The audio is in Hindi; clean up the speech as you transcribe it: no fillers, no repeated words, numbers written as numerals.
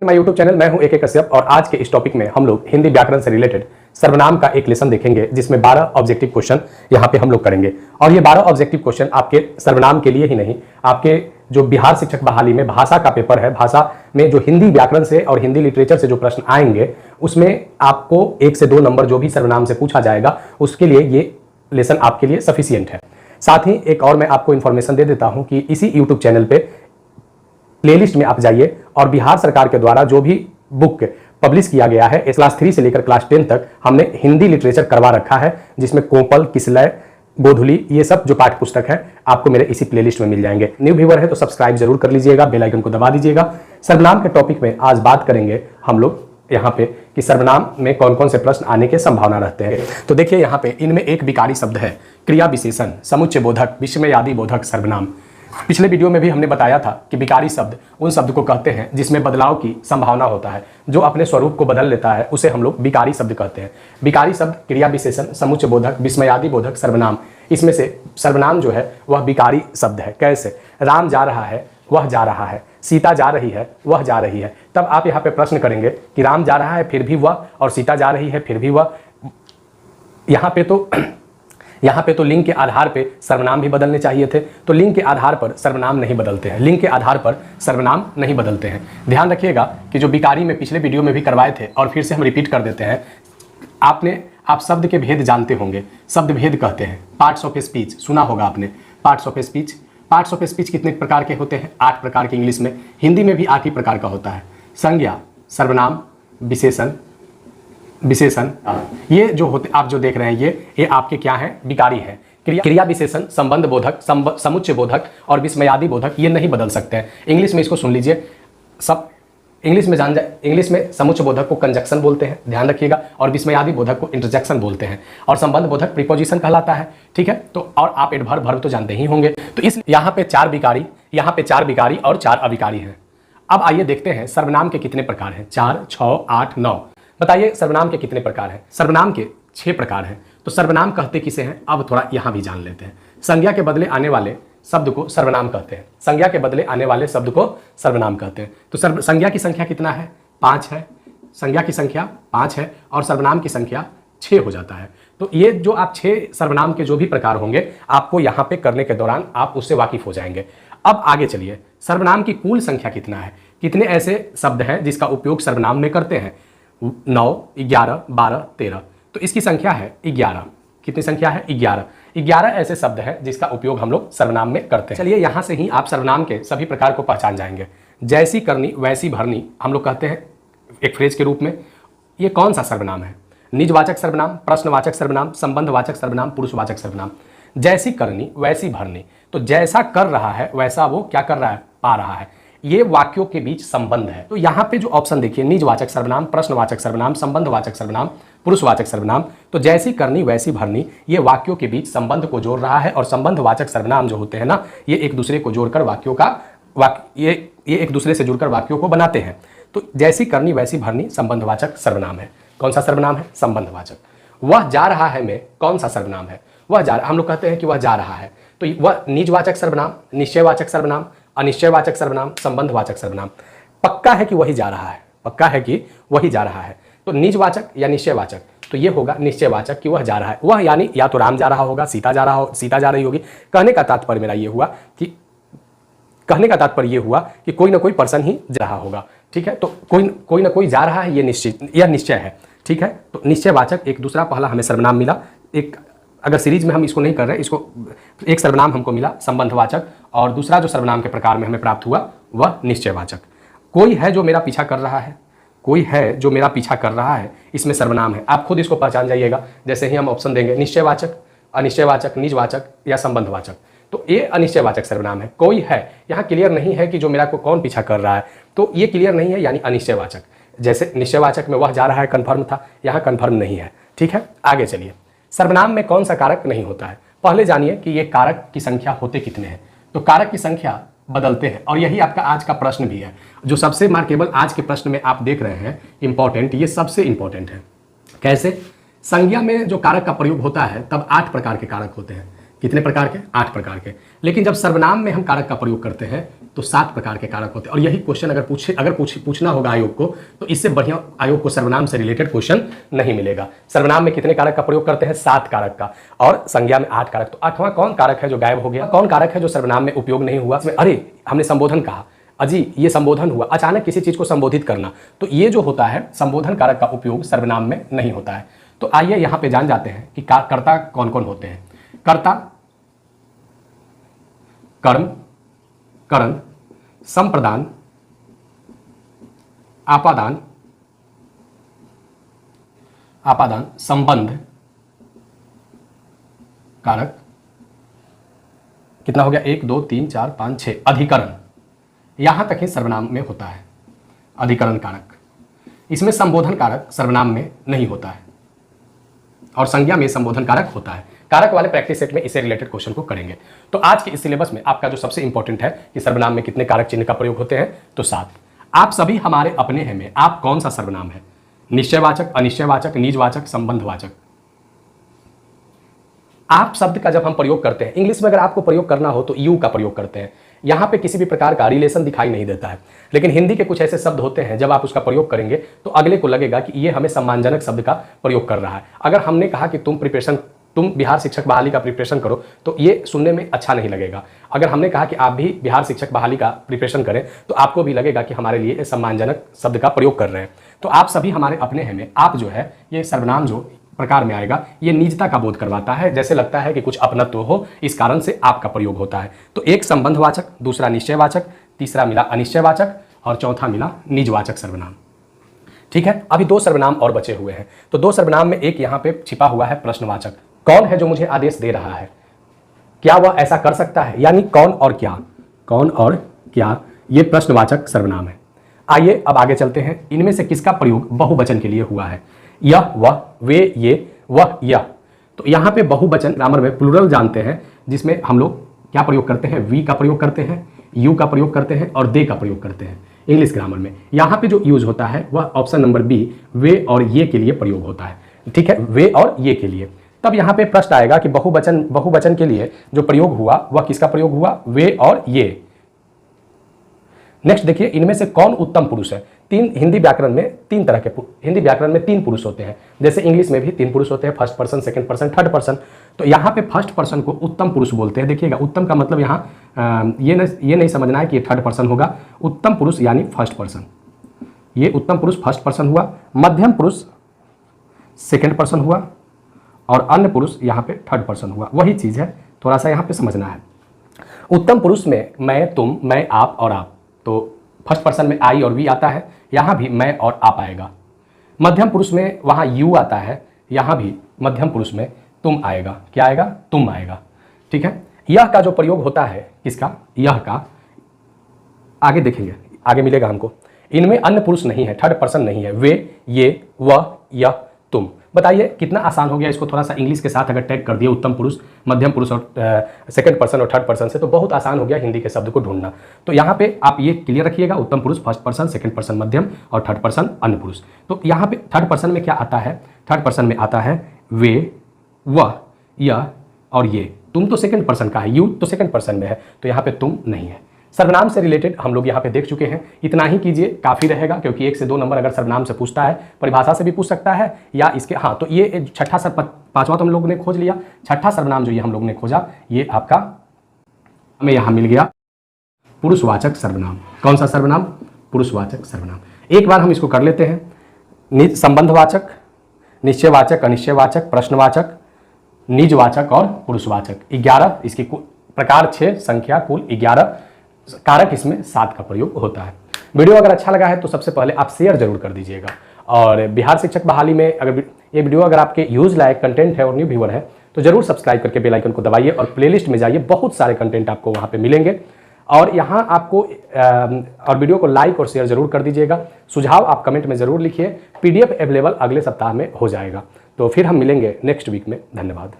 माय यूट्यूब चैनल, मैं हूं AK कश्यप और आज के इस टॉपिक में हम लोग हिंदी व्याकरण से रिलेटेड सर्वनाम का एक लेसन देखेंगे जिसमें 12 ऑब्जेक्टिव क्वेश्चन यहां पे हम लोग करेंगे। और ये 12 ऑब्जेक्टिव क्वेश्चन आपके सर्वनाम के लिए ही नहीं, आपके जो बिहार शिक्षक बहाली में भाषा का पेपर है, भाषा में जो हिंदी व्याकरण से और हिंदी लिटरेचर से जो प्रश्न आएंगे उसमें आपको 1 से 2 नंबर जो भी सर्वनाम से पूछा जाएगा उसके लिए ये लेसन आपके लिए सफिशियंट है। साथ ही एक और मैं आपको इन्फॉर्मेशन दे देता हूं कि इसी यूट्यूब चैनल पे प्लेलिस्ट में आप जाइए और बिहार सरकार के द्वारा जो भी बुक पब्लिश किया गया है क्लास 3 से लेकर क्लास 10 तक हमने हिंदी लिटरेचर करवा रखा है, जिसमें कोपल, किसलय, गोधुली ये सब जो पाठ्य पुस्तक है आपको मेरे इसी प्लेलिस्ट में मिल जाएंगे। न्यू व्यूअर है तो सब्सक्राइब जरूर कर लीजिएगा, बेल आइकन को दबा दीजिएगा। सर्वनाम के टॉपिक में आज बात करेंगे हम लोग यहाँ पे कि सर्वनाम में कौन कौन से प्रश्न आने की संभावना रहते हैं। तो देखिए यहाँ पे इनमें एक विकारी शब्द है क्रिया विशेषण, समुच्चय बोधक, विस्मयादि बोधक सर्वनाम। पिछले वीडियो में भी हमने बताया था कि विकारी शब्द उन शब्द को कहते हैं जिसमें बदलाव की संभावना होता है, जो अपने स्वरूप को बदल लेता है उसे हम लोग विकारी शब्द कहते हैं। विकारी शब्द क्रिया विशेषण, समुच्चय बोधक, विस्मयादि बोधक सर्वनाम, इसमें से सर्वनाम जो है वह विकारी शब्द है। कैसे? राम जा रहा है, वह जा रहा है, सीता जा रही है, वह जा रही है। तब आप यहाँ पे प्रश्न करेंगे कि राम जा रहा है फिर भी वह, और सीता जा रही है फिर भी वह। यहाँ पे तो लिंग के आधार पे सर्वनाम भी बदलने चाहिए थे, तो लिंग के आधार पर सर्वनाम नहीं बदलते हैं, लिंग के आधार पर सर्वनाम नहीं बदलते हैं। ध्यान रखिएगा कि जो विकारी में पिछले वीडियो में भी करवाए थे और फिर से हम रिपीट कर देते हैं। आप शब्द के भेद जानते होंगे, शब्द भेद कहते हैं। पार्ट्स ऑफ स्पीच सुना होगा आपने, parts of speech. Parts of speech कितने प्रकार के होते हैं? 8 प्रकार के इंग्लिश में, हिंदी में भी 8 ही प्रकार का होता है। संज्ञा, सर्वनाम, विशेषण, विशेषण, ये जो होते आप जो देख रहे हैं ये आपके क्या हैं? विकारी हैं। क्रिया विशेषण, संबंध बोधक, समुच्चय बोधक और विस्मयादि बोधक ये नहीं बदल सकते हैं। इंग्लिश में इसको सुन लीजिए, सब इंग्लिश में जान जाए। इंग्लिश में समुच्चय बोधक को कंजक्शन बोलते हैं, ध्यान रखिएगा, और विस्मयादि बोधक को इंटरजेक्शन बोलते हैं, और संबंध बोधक प्रीपोजिशन कहलाता है। ठीक है, तो और आप एडवर्ब वर्ब तो जानते ही होंगे। तो इस यहाँ पे 4 विकारी और 4 अविकारी हैं। अब आइए देखते हैं सर्वनाम के कितने प्रकार हैं। 4, 6, 8, 9। बताइए सर्वनाम के कितने प्रकार हैं? सर्वनाम के 6 प्रकार हैं। तो सर्वनाम कहते किसे हैं? अब थोड़ा यहाँ भी जान लेते हैं। संज्ञा के बदले आने वाले शब्द को सर्वनाम कहते हैं। संज्ञा के बदले आने वाले शब्द को सर्वनाम कहते हैं। तो संज्ञा की संख्या कितना है? 5 है। संज्ञा की संख्या 5 है और सर्वनाम की संख्या 6 हो जाता है। तो ये जो आप 6 सर्वनाम के जो भी प्रकार होंगे आपको यहाँ पे करने के दौरान आप उससे वाकिफ हो जाएंगे। अब आगे चलिए, सर्वनाम की कुल संख्या कितना है? कितने ऐसे शब्द हैं जिसका उपयोग सर्वनाम में करते हैं? 9, 11, 12, 13। तो इसकी संख्या है 11। कितनी संख्या है? 11। 11 ऐसे शब्द हैं जिसका उपयोग हम लोग सर्वनाम में करते हैं। चलिए यहाँ से ही आप सर्वनाम के सभी प्रकार को पहचान जाएंगे। जैसी करनी वैसी भरनी हम लोग कहते हैं एक फ्रेज के रूप में। ये कौन सा सर्वनाम है? निजवाचक सर्वनाम, प्रश्नवाचक सर्वनाम, संबंधवाचक सर्वनाम, पुरुषवाचक सर्वनाम। जैसी करनी वैसी भरनी, तो जैसा कर रहा है वैसा वो क्या कर रहा है? पा रहा है। ये वाक्यों के बीच संबंध है। तो यहाँ पे जो ऑप्शन देखिए, निजवाचक सर्वनाम, प्रश्नवाचक सर्वनाम, संबंधवाचक सर्वनाम, पुरुषवाचक सर्वनाम, तो जैसी करनी वैसी भरनी ये वाक्यों के बीच संबंध को जोड़ रहा है। और संबंधवाचक सर्वनाम जो होते हैं ना, ये एक दूसरे को जोड़कर वाक्यों का ये एक दूसरे से जुड़कर वाक्यों को बनाते हैं। तो जैसी करनी वैसी भरनी संबंधवाचक सर्वनाम है। कौन सा सर्वनाम है? संबंधवाचक। वह जा रहा है में कौन सा सर्वनाम है? वह जा रहा, हम लोग कहते हैं कि वह जा रहा है, तो वह निजवाचक सर्वनाम, निश्चयवाचक सर्वनाम, अनिश्चयवाचक सर्वनाम, संबंधवाचक सर्वनाम। पक्का है कि वही जा रहा है, पक्का है कि वही जा रहा है। तो निजवाचक या निश्चयवाचक, तो ये होगा निश्चयवाचक कि वह जा रहा है। वह यानी या तो राम जा रहा होगा, सीता जा रही होगी। कहने का तात्पर्य मेरा ये हुआ कि कोई ना कोई पर्सन ही जा रहा होगा। ठीक है, तो कोई ना कोई जा रहा है, यह निश्चय है। ठीक है, तो निश्चयवाचक एक दूसरा पहला हमें सर्वनाम मिला। एक अगर सीरीज में हम इसको नहीं कर रहे, इसको एक सर्वनाम हमको मिला संबंधवाचक, और दूसरा जो सर्वनाम के प्रकार में हमें प्राप्त हुआ वह निश्चयवाचक। कोई है जो मेरा पीछा कर रहा है, कोई है जो मेरा पीछा कर रहा है, इसमें सर्वनाम है। आप खुद इसको पहचान जाइएगा। जैसे ही हम ऑप्शन देंगे निश्चयवाचक, अनिश्चयवाचक, निजवाचक या संबंधवाचक, तो ये अनिश्चयवाचक सर्वनाम है। कोई है, यहाँ क्लियर नहीं है कि जो मेरा को कौन पीछा कर रहा है, तो ये क्लियर नहीं है, यानी अनिश्चयवाचक। जैसे निश्चयवाचक में वह जा रहा है कन्फर्म था, यहाँ कन्फर्म नहीं है। ठीक है, आगे चलिए। सर्वनाम में कौन सा कारक नहीं होता है? पहले जानिए कि ये कारक की संख्या होते कितने हैं। तो कारक की संख्या बदलते हैं, और यही आपका आज का प्रश्न भी है। जो सबसे मार्केबल आज के प्रश्न में आप देख रहे हैं इंपॉर्टेंट, ये सबसे इंपॉर्टेंट है। कैसे? संज्ञा में जो कारक का प्रयोग होता है तब 8 प्रकार के कारक होते हैं। कितने प्रकार के? 8 प्रकार के। लेकिन जब सर्वनाम में हम कारक का प्रयोग करते हैं तो 7 प्रकार के कारक होते हैं। और यही क्वेश्चन अगर पूछना होगा आयोग को तो इससे बढ़िया आयोग को सर्वनाम से रिलेटेड क्वेश्चन नहीं मिलेगा। सर्वनाम में कितने कारक का प्रयोग करते हैं? 7 कारक का, और संज्ञा में 8 कारक। तो 8वां कौन कारक है जो गायब हो गया? कौन कारक है जो सर्वनाम में उपयोग नहीं हुआ? अरे हमने संबोधन कहा, अजी ये संबोधन हुआ, अचानक किसी चीज को संबोधित करना, तो ये जो होता है संबोधन कारक का उपयोग सर्वनाम में नहीं होता है। तो आइए यहां पे जान जाते हैं कि कर्ता कौन कौन होते हैं। कर्ता कर्म, करण, संप्रदान, आपादान, संबंध कारक। कितना हो गया? 1 2 3 4 5 6। अधिकरण, यहां तक ही सर्वनाम में होता है अधिकरण कारक। इसमें संबोधन कारक सर्वनाम में नहीं होता है, और संज्ञा में संबोधन कारक होता है। कारक वाले प्रैक्टिस सेट में इससे रिलेटेड क्वेश्चन को करेंगे। तो आज के इस सिलेबस में आपका जो सबसे इंपॉर्टेंट है कि सर्वनाम में कितने कारक चिन्ह का प्रयोग होते हैं, तो 7। आप सभी हमारे अपने हैं में आप कौन सा सर्वनाम है? निश्चयवाचक, अनिश्चयवाचक, निजवाचक, संबंधवाचक। आप शब्द का जब हम प्रयोग करते हैं, इंग्लिश में अगर आपको प्रयोग करना हो तो यू का प्रयोग करते हैं। यहां पे किसी भी प्रकार का रिलेशन दिखाई नहीं देता है। लेकिन हिंदी के कुछ ऐसे शब्द होते हैं जब आप उसका प्रयोग करेंगे तो अगले को लगेगा कि ये हमें सम्मानजनक शब्द का प्रयोग कर रहा है। अगर हमने कहा कि तुम बिहार शिक्षक बहाली का प्रिपरेशन करो तो ये सुनने में अच्छा नहीं लगेगा। अगर हमने कहा कि आप भी बिहार शिक्षक बहाली का प्रिपरेशन करें तो आपको भी लगेगा कि हमारे लिए सम्मानजनक शब्द का प्रयोग कर रहे हैं। तो आप सभी हमारे अपने हैं में आप जो है ये सर्वनाम जो प्रकार में आएगा ये निजता का बोध करवाता है, जैसे लगता है कि कुछ अपनत्व हो, इस कारण से आपका प्रयोग होता है। तो एक संबंधवाचक, दूसरा निश्चयवाचक, तीसरा मिला अनिश्चयवाचक और चौथा मिला निजवाचक सर्वनाम। ठीक है, अभी 2 सर्वनाम और बचे हुए हैं। तो 2 सर्वनाम में एक यहाँ पे छिपा हुआ है प्रश्नवाचक। कौन है जो मुझे आदेश दे रहा है? क्या वह ऐसा कर सकता है? यानी कौन और क्या, कौन और क्या, ये प्रश्नवाचक सर्वनाम है। आइए अब आगे चलते हैं। इनमें से किसका प्रयोग बहुवचन के लिए हुआ है? यह, वह, वे, ये, वह, यह। तो यहाँ पे बहुवचन ग्रामर में प्लूरल जानते हैं, जिसमें हम लोग क्या प्रयोग करते हैं? वी का प्रयोग करते हैं, यू का प्रयोग करते हैं और दे का प्रयोग करते हैं इंग्लिश ग्रामर में। यहाँ पे जो यूज होता है वह ऑप्शन नंबर बी, वे और ये के लिए प्रयोग होता है। ठीक है, वे और ये के लिए। तब यहाँ पे प्रश्न आएगा कि बहुवचन के लिए जो प्रयोग हुआ वह किसका प्रयोग हुआ? वे और ये। नेक्स्ट देखिए, इनमें से कौन उत्तम पुरुष है? हिंदी व्याकरण में 3 तरह के हिंदी व्याकरण में 3 पुरुष होते हैं। जैसे इंग्लिश में भी 3 पुरुष होते हैं, first person, second person, third person. तो यहाँ पे फर्स्ट पर्सन को उत्तम पुरुष बोलते हैं। देखिएगा, उत्तम का मतलब यहाँ ये नहीं समझना है कि ये थर्ड पर्सन होगा। उत्तम पुरुष यानी फर्स्ट पर्सन, ये उत्तम पुरुष फर्स्ट पर्सन हुआ। मध्यम पुरुष सेकेंड पर्सन हुआ और अन्य पुरुष यहाँ पे थर्ड पर्सन हुआ। वही चीज़ है, थोड़ा सा यहाँ पे समझना है। उत्तम पुरुष में मैं, तुम, मैं, आप और आप, तो फर्स्ट पर्सन में आई और वी आता है, यहाँ भी मैं और आप आएगा। मध्यम पुरुष में वहाँ यू आता है, यहाँ भी मध्यम पुरुष में तुम आएगा। क्या आएगा? तुम आएगा। ठीक है, यह का जो प्रयोग होता है, किसका? यह का। आगे देखेंगे, आगे मिलेगा हमको। इनमें अन्य पुरुष नहीं है, थर्ड पर्सन नहीं है। वे, ये, वह, यह, तुम। बताइए कितना आसान हो गया। इसको थोड़ा सा इंग्लिश के साथ अगर टैग कर दिए उत्तम पुरुष, मध्यम पुरुष और सेकंड पर्सन और थर्ड पर्सन से, तो बहुत आसान हो गया हिंदी के शब्द को ढूंढना। तो यहाँ पे आप ये क्लियर रखिएगा, उत्तम पुरुष फर्स्ट पर्सन, सेकंड पर्सन मध्यम और थर्ड पर्सन अन्य पुरुष। तो यहाँ पे थर्ड पर्सन में क्या आता है? थर्ड पर्सन में आता है वे, वह, यह और ये। तुम तो सेकंड पर्सन का है, यू तो सेकंड पर्सन में है, तो यहाँ पे तुम नहीं है। सर्वनाम से रिलेटेड हम लोग यहाँ पे देख चुके हैं। इतना ही कीजिए, काफ़ी रहेगा, क्योंकि 1 से 2 नंबर अगर सर्वनाम से पूछता है, परिभाषा से भी पूछ सकता है या इसके, हाँ, तो ये छठा 5वां तो हम लोगों ने खोज लिया। छठा सर्वनाम जो ये हम लोग ने खोजा, ये आपका हमें यहाँ मिल गया पुरुषवाचक सर्वनाम। कौन सा सर्वनाम? पुरुषवाचक सर्वनाम। एक बार हम इसको कर लेते हैं। संबंधवाचक, निश्चयवाचक, अनिश्चयवाचक, प्रश्नवाचक, निजवाचक और पुरुषवाचक। 11 इसकी प्रकार 6, संख्या कुल 11, कारक इसमें 7 का प्रयोग होता है। वीडियो अगर अच्छा लगा है तो सबसे पहले आप शेयर जरूर कर दीजिएगा। और बिहार शिक्षक बहाली में अगर ये वीडियो अगर आपके यूज लायक कंटेंट है और न्यू व्यूअर है तो जरूर सब्सक्राइब करके बेल आइकन को दबाइए और प्लेलिस्ट में जाइए, बहुत सारे कंटेंट आपको वहाँ पे मिलेंगे। और यहाँ आपको और वीडियो को लाइक और शेयर जरूर कर दीजिएगा। सुझाव आप कमेंट में जरूर लिखिए। PDF अवेलेबल अगले सप्ताह में हो जाएगा। तो फिर हम मिलेंगे नेक्स्ट वीक में। धन्यवाद।